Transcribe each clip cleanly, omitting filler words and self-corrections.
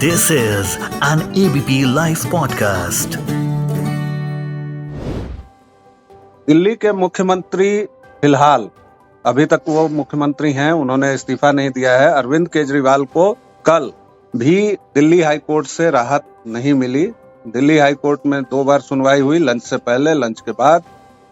This is an ABP Life podcast. Delhi के मुख्यमंत्री फिलहाल अभी तक वो मुख्यमंत्री हैं, उन्होंने इस्तीफा नहीं दिया है। अरविंद केजरीवाल को कल भी दिल्ली हाई कोर्ट से राहत नहीं मिली। दिल्ली हाई कोर्ट में 2 बार सुनवाई हुई, लंच से पहले, लंच के बाद।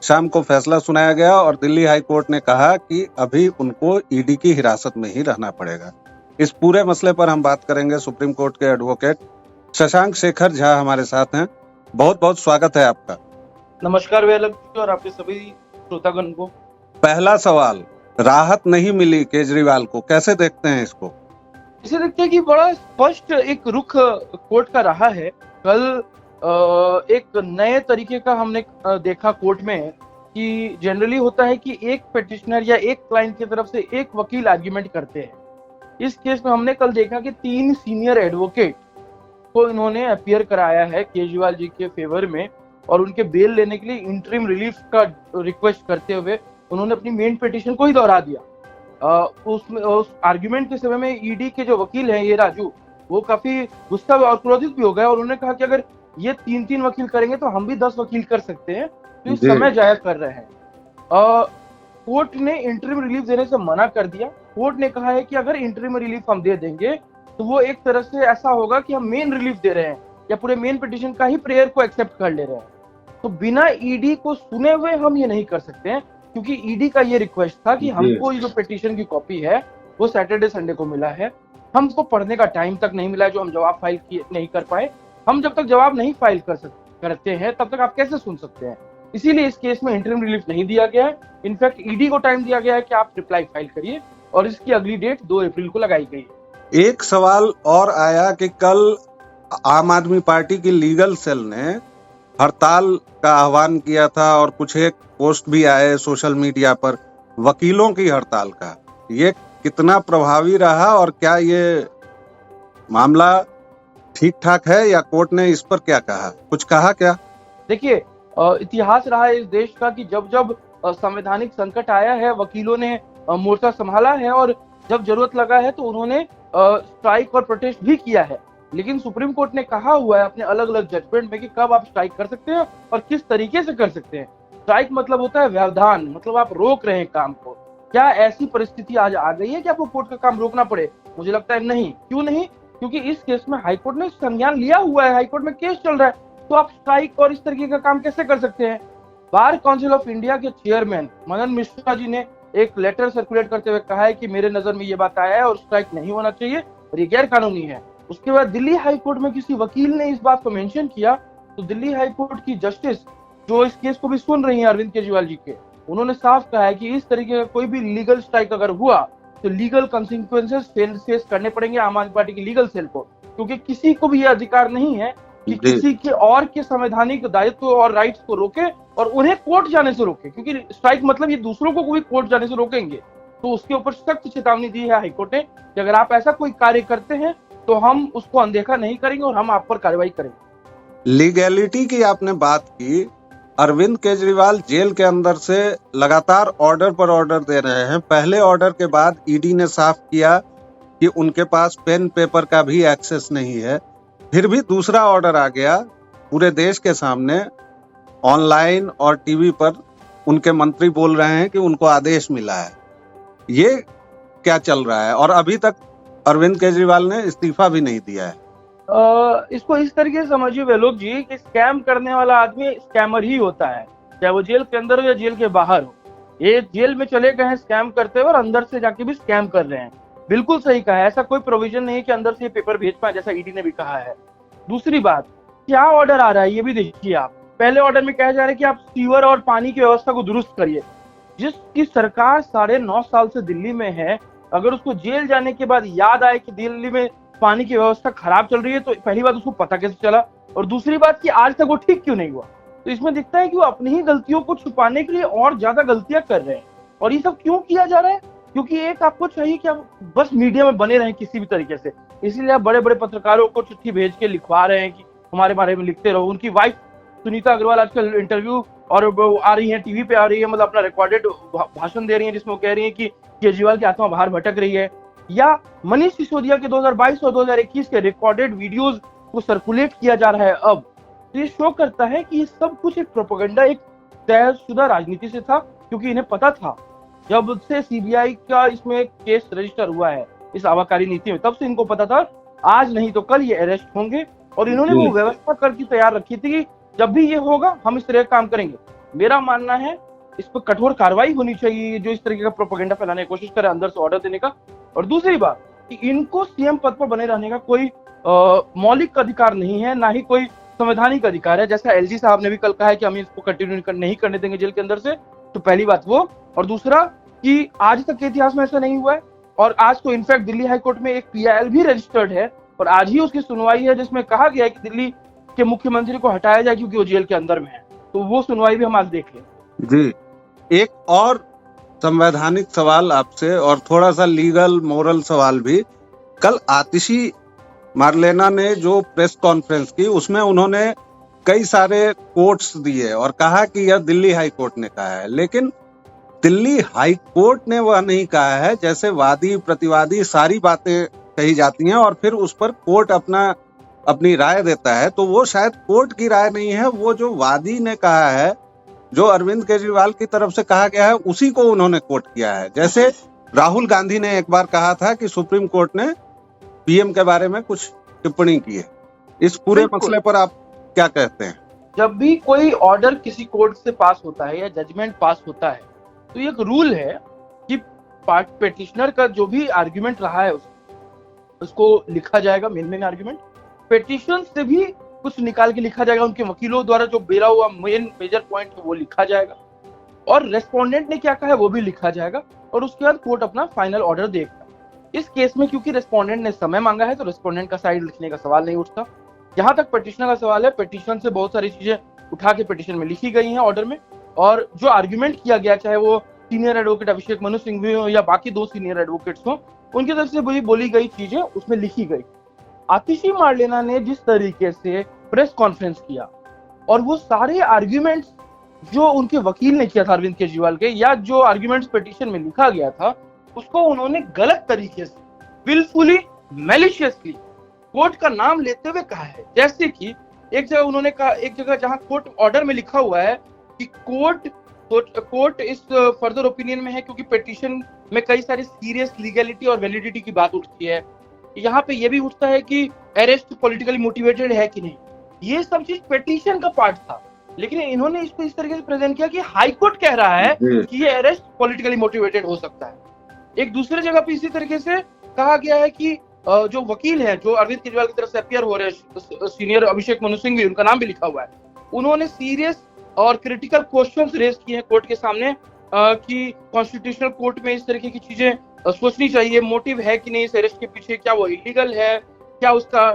शाम को फैसला सुनाया गया और दिल्ली हाई कोर्ट ने कहा कि अभी उनको ईडी की हिरासत में ही रहना पड़ेगा। इस पूरे मसले पर हम बात करेंगे। सुप्रीम कोर्ट के एडवोकेट शशांक शेखर झा हमारे साथ हैं। बहुत बहुत स्वागत है आपका। नमस्कार वेलक जी और आपके सभी श्रोतागण को। पहला सवाल, राहत नहीं मिली केजरीवाल को, कैसे देखते हैं इसको? इसे देखते हैं कि बड़ा स्पष्ट एक रुख कोर्ट का रहा है। कल एक नए तरीके का हमने देखा कोर्ट में कि जनरली होता है कि एक पिटिशनर या एक क्लाइंट की तरफ से एक वकील आर्ग्यूमेंट करते हैं। इस केस में हमने कल देखा कि 3 सीनियर एडवोकेट को इन्होंने अपीयर कराया है केजरीवाल जी के फेवर में और उनके बेल लेने के लिए इंटरिम रिलीफ का रिक्वेस्ट करते हुए उन्होंने अपनी मेन पिटीशन को ही दोहरा दिया। उस आर्ग्यूमेंट के समय में ईडी के जो वकील हैं ये राजू, वो काफी गुस्सा और क्रोधित भी हो गए और उन्होंने कहा कि अगर ये 3 वकील करेंगे तो हम भी 10 वकील कर सकते हैं, तो इस समय जाया कर रहे हैं। कोर्ट ने इंटरिम रिलीफ देने से मना कर दिया। कोर्ट ने कहा है कि अगर इंटरिम रिलीफ हम दे देंगे तो वो एक तरह से ऐसा होगा कि हम मेन रिलीफ दे रहे हैं या पूरे मेन पिटीशन का ही प्रेयर को एक्सेप्ट कर ले रहे हैं। तो बिना ईडी को सुने हुए हम ये नहीं कर सकते हैं, क्योंकि ईडी का ये रिक्वेस्ट था कि हमको ये जो पिटीशन की कॉपी है वो सैटरडे संडे को मिला है, हमको पढ़ने का टाइम तक नहीं मिला है, जो हम जवाब फाइल नहीं कर पाए। हम जब तक जवाब नहीं फाइल करते हैं तब तक आप कैसे सुन सकते हैं? इसीलिए इस केस में इंटरिम रिलीफ नहीं दिया गया है। इनफैक्ट ईडी को टाइम दिया गया है कि आप रिप्लाई फाइल करिए और इसकी अगली डेट 2 अप्रैल को लगाई गई है। एक सवाल और आया कि कल आम आदमी पार्टी की लीगल सेल ने हड़ताल का आह्वान किया था और कुछ एक पोस्ट भी आए सोशल मीडिया पर वकीलों की हड़ताल का। ये कितना प्रभावी रहा और क्या ये मामला ठीक ठाक है या कोर्ट ने इस पर क्या कहा, कुछ कहा क्या? देखिए, इतिहास रहा है इस देश का कि जब जब संवैधानिक संकट आया है वकीलों ने मोर्चा संभाला है और जब जरूरत लगा है तो उन्होंने स्ट्राइक और प्रोटेस्ट भी किया है। लेकिन सुप्रीम कोर्ट ने कहा हुआ है अपने अलग अलग जजमेंट में कि कब आप स्ट्राइक कर सकते हैं और किस तरीके से कर सकते हैं। स्ट्राइक मतलब होता है व्यवधान, मतलब आप रोक रहे हैं काम को। क्या ऐसी परिस्थिति आज आ गई है कि आपको कोर्ट का काम रोकना पड़े? मुझे लगता है नहीं। क्यों नहीं? क्योंकि इस केस में हाईकोर्ट ने संज्ञान लिया हुआ है, हाईकोर्ट में केस चल रहा है, तो आप स्ट्राइक और इस तरीके का काम कैसे कर सकते हैं? बार काउंसिल ऑफ इंडिया के चेयरमैन मदन मिश्रा जी ने एक लेटर सर्कुलेट करते हुए कहा है कि मेरे नजर में ये बात आया है और स्ट्राइक नहीं होना चाहिए और ये गैर कानूनी है। उसके बाद दिल्ली हाई कोर्ट में किसी वकील ने इस बात को मेंशन किया तो दिल्ली हाई कोर्ट की जस्टिस जो इस केस को भी सुन रही हैं अरविंद केजरीवाल जी के, उन्होंने साफ कहा है कि इस तरीके का कोई भी लीगल स्ट्राइक अगर हुआ तो लीगल कॉन्सिक्वेंसेस फेस करने पड़ेंगे आम आदमी पार्टी की लीगल सेल को, क्योंकि किसी को भी ये अधिकार नहीं है कि किसी के और के संवैधानिक दायित्व और राइट्स को रोके और उन्हें कोर्ट जाने से रोके, क्योंकि स्ट्राइक मतलब ये दूसरों को भी कोर्ट जाने से रोकेंगे। तो उसके ऊपर सख्त चेतावनी दी है हाईकोर्ट ने कि अगर आप ऐसा कोई कार्य करते हैं तो हम उसको अनदेखा नहीं करेंगे और हम आप पर कार्रवाई करेंगे। लीगैलिटी की आपने बात की। अरविंद केजरीवाल जेल के अंदर से लगातार ऑर्डर पर ऑर्डर दे रहे हैं। पहले ऑर्डर के बाद ईडी ने साफ किया कि उनके पास पेन पेपर का भी एक्सेस नहीं है। फिर भी दूसरा ऑर्डर आ गया पूरे देश के सामने, ऑनलाइन और टीवी पर उनके मंत्री बोल रहे हैं कि उनको आदेश मिला है। ये क्या चल रहा है? और अभी तक अरविंद केजरीवाल ने इस्तीफा भी नहीं दिया है। इसको इस तरीके से समझिए वेलोक जी कि स्कैम करने वाला आदमी स्कैमर ही होता है, चाहे वो जेल के अंदर हो या जेल के बाहर हो। ये जेल में चले गए हैं स्कैम करते हुए और अंदर से जाके भी स्कैम कर रहे हैं। बिल्कुल सही कहा है, ऐसा कोई प्रोविजन नहीं है कि अंदर से ये पेपर भेज पाए, जैसा ईडी ने भी कहा है। दूसरी बात, क्या ऑर्डर आ रहा है ये भी देखिए आप। पहले ऑर्डर में कहा जा रहा है कि आप सीवर और पानी की व्यवस्था को दुरुस्त करिए। जिसकी सरकार 9.5 साल से दिल्ली में है, अगर उसको जेल जाने के बाद याद आए कि दिल्ली में पानी की व्यवस्था खराब चल रही है तो पहली बात उसको पता कैसे चला, और दूसरी बात कि आज तक वो ठीक क्यों नहीं हुआ। तो इसमें दिखता है कि वो अपनी ही गलतियों को छुपाने के लिए और ज्यादा गलतियां कर रहे हैं। और ये सब क्यों किया जा रहा है? क्योंकि एक आपको चाहिए कि आप बस मीडिया में बने रहें किसी भी तरीके से, इसीलिए आप बड़े बड़े पत्रकारों को चिट्ठी भेज के लिखवा रहे हैं कि हमारे बारे में लिखते रहो। उनकी वाइफ सुनीता अग्रवाल आजकल इंटरव्यू और आ रही है, टीवी पे आ रही है, मतलब अपना रिकॉर्डेड भाषण दे रही है जिसमें वो कह रही है कि केजरीवाल की आत्मा बाहर भटक रही है। या मनीष सिसोदिया के 2022 और 2021 के रिकॉर्डेड वीडियोस को सर्कुलेट किया जा रहा है अब, तो ये शो करता है कि ये सब कुछ एक प्रोपेगेंडा, एक तयशुदा राजनीति से था, क्योंकि इन्हें पता था जब से सीबीआई का इसमें केस रजिस्टर हुआ है इस आवाकारी नीति में, तब से इनको पता था आज नहीं तो कल ये अरेस्ट होंगे, और इन्होंने वो व्यवस्था करके तैयार रखी थी कि जब भी ये होगा हम इस तरह का काम करेंगे। मेरा मानना है इस पर कठोर कार्रवाई होनी चाहिए जो इस तरीके का प्रोपेगेंडा फैलाने की कोशिश करे, अंदर से ऑर्डर देने का। और दूसरी बात कि इनको सीएम पद पर बने रहने का कोई मौलिक अधिकार नहीं है, ना ही कोई संवैधानिक अधिकार है, जैसा एलजी साहब ने भी कल कहा है कि हम इसको कंटिन्यू नहीं करने देंगे जेल के अंदर से। तो पहली बात वो, और दूसरा कि आज तक के इतिहास में ऐसा नहीं हुआ है, और आज तो इनफैक्ट दिल्ली हाईकोर्ट में एक पीआईएल भी रजिस्टर्ड है और आज ही उसकी सुनवाई है जिसमें कहा गया है कि दिल्ली के मुख्यमंत्री को हटाया जाए क्योंकि वो जेल के अंदर में है। तो वो सुनवाई भी हम आज देख लें। जी, एक और संवैधानिक सवाल आपसे और थोड़ा सा लीगल मोरल सवाल भी। कल आतिशी मार्लेना ने जो प्रेस कॉन्फ्रेंस की उसमें उन्होंने कई सारे कोट्स दिए और कहा कि यह दिल्ली हाई कोर्ट ने कहा है, लेकिन दिल्ली हाई कोर्ट ने वह नहीं कहा है। जैसे वादी प्रतिवादी सारी बातें कही जाती हैं और फिर उस पर कोर्ट अपनी राय देता है, तो वो शायद कोर्ट की राय नहीं है, वो जो वादी ने कहा है, जो अरविंद केजरीवाल की तरफ से कहा गया है, उसी को उन्होंने कोट किया है। जैसे राहुल गांधी ने एक बार कहा था कि सुप्रीम कोर्ट ने पीएम के बारे में कुछ टिप्पणी की है। इस पूरे मसले पर आप क्या कहते हैं? जब भी कोई ऑर्डर किसी कोर्ट से पास होता है या जजमेंट पास होता है, तो ये एक रूल है कि पेटिशनर का जो भी आर्ग्यूमेंट रहा है उसको लिखा जाएगा, मेन आर्ग्यूमेंट। पेटिशन से भी कुछ निकाल के लिखा जाएगा, उनके वकीलों द्वारा जो बेरा हुआ मेजर पॉइंट है वो लिखा जाएगा, और रेस्पोंडेंट ने क्या कहा है वो भी लिखा जाएगा, और उसके बाद कोर्ट अपना फाइनल ऑर्डर देगा। इस केस में क्योंकि रेस्पोंडेंट ने समय मांगा है तो रेस्पोंडेंट का साइड लिखने का सवाल नहीं उठता। जहां तक पेटिशनर का सवाल है, पेटिशन से बहुत सारी चीजें उठा के पेटिशन में लिखी गई हैं ऑर्डर में, और जो आर्ग्यूमेंट किया गया, चाहे वो सीनियर एडवोकेट अभिषेक मनु सिंघवी हो या बाकी दो सीनियर एडवोकेट्स हो, उनकी तरफ से बोली गई चीजें उसमें लिखी गई। आतिशी मार्लेना ने जिस तरीके से प्रेस कॉन्फ्रेंस किया और वो सारे आर्ग्यूमेंट्स जो उनके वकील ने किया था अरविंद केजरीवाल के, या जो आर्ग्यूमेंट्स पिटीशन में लिखा गया था, उसको उन्होंने गलत तरीके से, विलफुली, मैलिशियसली कोर्ट का नाम लेते हुए कहा है। जैसे कि एक जगह उन्होंने कहा, एक जगह जहां कोर्ट ऑर्डर में लिखा हुआ है कि कोर्ट इस फर्दर ओपिनियन में है क्योंकि पिटीशन में कई सारी सीरियस लीगैलिटी और वैलिडिटी की बात उठती है। यहाँ पे ये भी उठता है कि अरेस्ट पॉलिटिकली मोटिवेटेड है कि नहीं। ये सब चीज पिटीशन का पार्ट था, लेकिन इन्होंने इसको इस तरीके से प्रेजेंट किया कि हाई कोर्ट कह रहा है कि ये अरेस्ट पॉलिटिकली मोटिवेटेड हो सकता है। एक दूसरे जगह पे इसी तरीके से कहा गया है कि जो वकील है जो अरविंद केजरीवाल की तरफ से अपियर हो रहे हैं, सीनियर अभिषेक मनु सिंघवी, उनका नाम भी लिखा हुआ है, उन्होंने सीरियस और क्रिटिकल क्वेश्चंस रेज किए हैं कोर्ट के सामने कि कॉन्स्टिट्यूशनल कोर्ट में इस तरीके की चीजें सोचनी चाहिए, मोटिव है कि नहीं इस अरेस्ट के पीछे, क्या वो इलीगल है, क्या उसका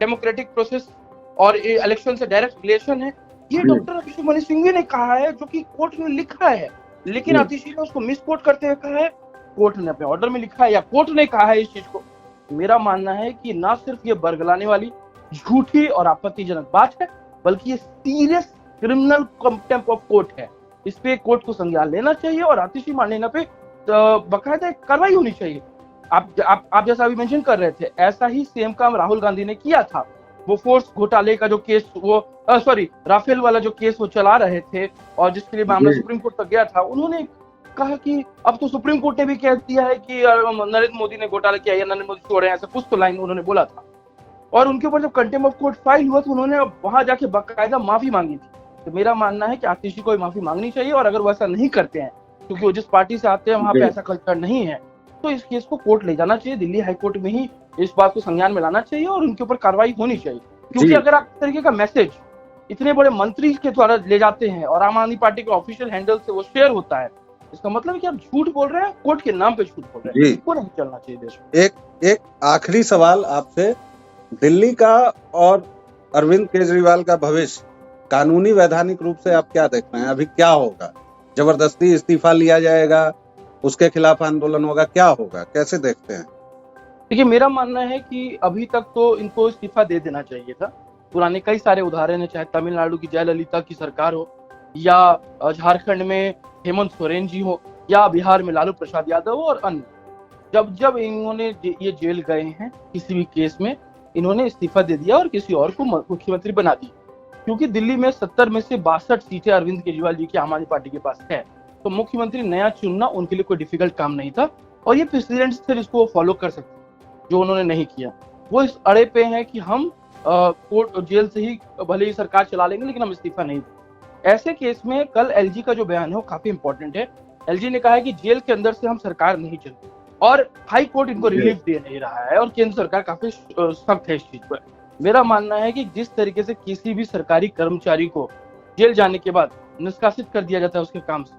डेमोक्रेटिक प्रोसेस और इलेक्शन से डायरेक्ट रिलेशन है। ये डॉक्टर अभिषेक मनु सिंघवी ने कहा है, जो कि कोर्ट ने लिखा है, लेकिन आतिशी ने उसको मिसकोट करते हुए कहा है, कोर्ट ने अपने ऑर्डर में लिखा है या कोर्ट ने कहा है इस चीज को। मेरा मानना है कि ना सिर्फ ये बरगलाने वाली झूठी और आपत्तिजनक बात है, बल्कि ये serious criminal contempt of court है। इस पे कोर्ट को संज्ञान लेना चाहिए और आतिशी मार्लेना पे बकायदा कार्रवाई होनी चाहिए। आप जैसा अभी मेंशन कर रहे थे, ऐसा ही सेम काम राहुल गांधी ने किया था। वो फोर्स घोटाले का जो केस, वो राफेल वाला जो केस वो चला रहे थे और जिसके लिए मामला सुप्रीम कोर्ट तक गया था, उन्होंने कहा कि अब तो सुप्रीम कोर्ट ने भी कह दिया है कि नरेंद्र मोदी ने घोटाला किया या नरेंद्र मोदी चोर है, ऐसा कुछ तो लाइन उन्होंने बोला था। और उनके ऊपर जब कंटेम्प्ट ऑफ कोर्ट फाइल हुआ तो उन्होंने वहां जाके बाकायदा माफी मांगी थी। तो मेरा मानना है कि आतिशी को माफी मांगनी चाहिए, और अगर वो ऐसा नहीं करते हैं, क्योंकि वो जिस पार्टी से आते हैं वहां पे ऐसा कल्चर नहीं है, तो इस केस को कोर्ट ले जाना चाहिए, दिल्ली हाईकोर्ट में ही इस बात को संज्ञान में लाना चाहिए और उनके ऊपर कार्रवाई होनी चाहिए। क्योंकि अगर आप इस तरीके का मैसेज इतने बड़े मंत्री के द्वारा ले जाते हैं और आम आदमी पार्टी के ऑफिशियल हैंडल से वो शेयर होता है, इसका मतलब है कि आप झूठ बोल रहे हैं, कोर्ट के नाम पे झूठ बोल रहे हैं। इसको नहीं चलना चाहिए देश में। एक आखिरी सवाल आपसे, दिल्ली का और अरविंद केजरीवाल का भविष्य कानूनी वैधानिक रूप से आप क्या देख रहे हैं? अभी क्या होगा? जबरदस्ती इस्तीफा लिया जाएगा, उसके खिलाफ आंदोलन होगा, क्या होगा, कैसे देखते हैं? देखिए, मेरा मानना है कि अभी तक तो इनको इस्तीफा दे देना चाहिए था। पुराने कई सारे उदाहरण है, चाहे तमिलनाडु की जयललिता की सरकार हो, या झारखंड में हेमंत सोरेन जी हो, या बिहार में लालू प्रसाद यादव हो, और अन्य। जब जब इन्होंने ये जेल गए हैं किसी भी केस में, इन्होंने इस्तीफा दे दिया और किसी और को मुख्यमंत्री बना दिया, क्योंकि दिल्ली में 70 में से 62 सीटें अरविंद केजरीवाल जी की आम आदमी पार्टी के पास है, तो मुख्यमंत्री नया चुनना उनके लिए कोई डिफिकल्ट काम नहीं था और ये प्रेसिडेंट थे जिसको वो फॉलो कर सकते, जो उन्होंने नहीं किया। वो इस अड़े पे हैं कि हम कोर्ट जेल से ही भले ही सरकार चला लेंगे लेकिन हम इस्तीफा नहीं देंगे। ऐसे केस में कल एलजी का जो बयान है वो काफी इंपॉर्टेंट है। एलजी ने कहा है कि जेल के अंदर से हम सरकार नहीं चलती और हाई कोर्ट इनको रिलीफ दे नहीं रहा है और केंद्र सरकार काफी सख्त है इस चीज पर। मेरा मानना है कि जिस तरीके से किसी भी सरकारी कर्मचारी को जेल जाने के बाद निष्कासित कर दिया जाता है, उसके काम से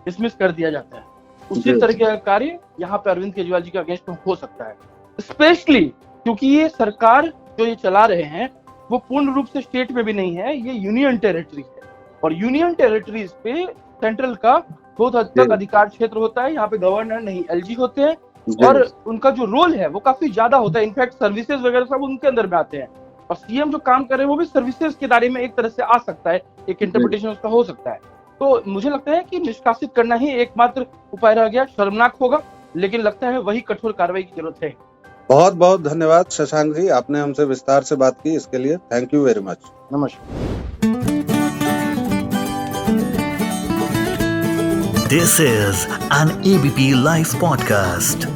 डिसमिस कर दिया जाता है, उसी तरह का कार्य यहाँ पे अरविंद केजरीवाल जी के अगेंस्ट में हो सकता है, स्पेशली क्योंकि ये सरकार जो ये चला रहे हैं वो पूर्ण रूप से स्टेट में भी नहीं है, ये यूनियन टेरिटरी है और यूनियन टेरिटरीज पे सेंट्रल का बहुत हद तक अधिकार क्षेत्र होता है। यहाँ पे गवर्नर नहीं एलजी होते हैं और उनका जो रोल है वो काफी ज्यादा होता है। इनफैक्ट सर्विसेज वगैरह सब उनके अंदर में आते हैं और सीएम जो काम कर रहे हैं वो भी सर्विसेज के दायरे में एक तरह से आ सकता है, एक इंटरप्रिटेशन उसका हो सकता है। तो मुझे लगता है कि निष्कासित करना ही एकमात्र उपाय रह गया। शर्मनाक होगा लेकिन लगता है वही कठोर कार्रवाई की जरूरत है। बहुत बहुत धन्यवाद शशांक जी, आपने हमसे विस्तार से बात की, इसके लिए थैंक यू वेरी मच। नमस्कार। This is an ABP Life podcast.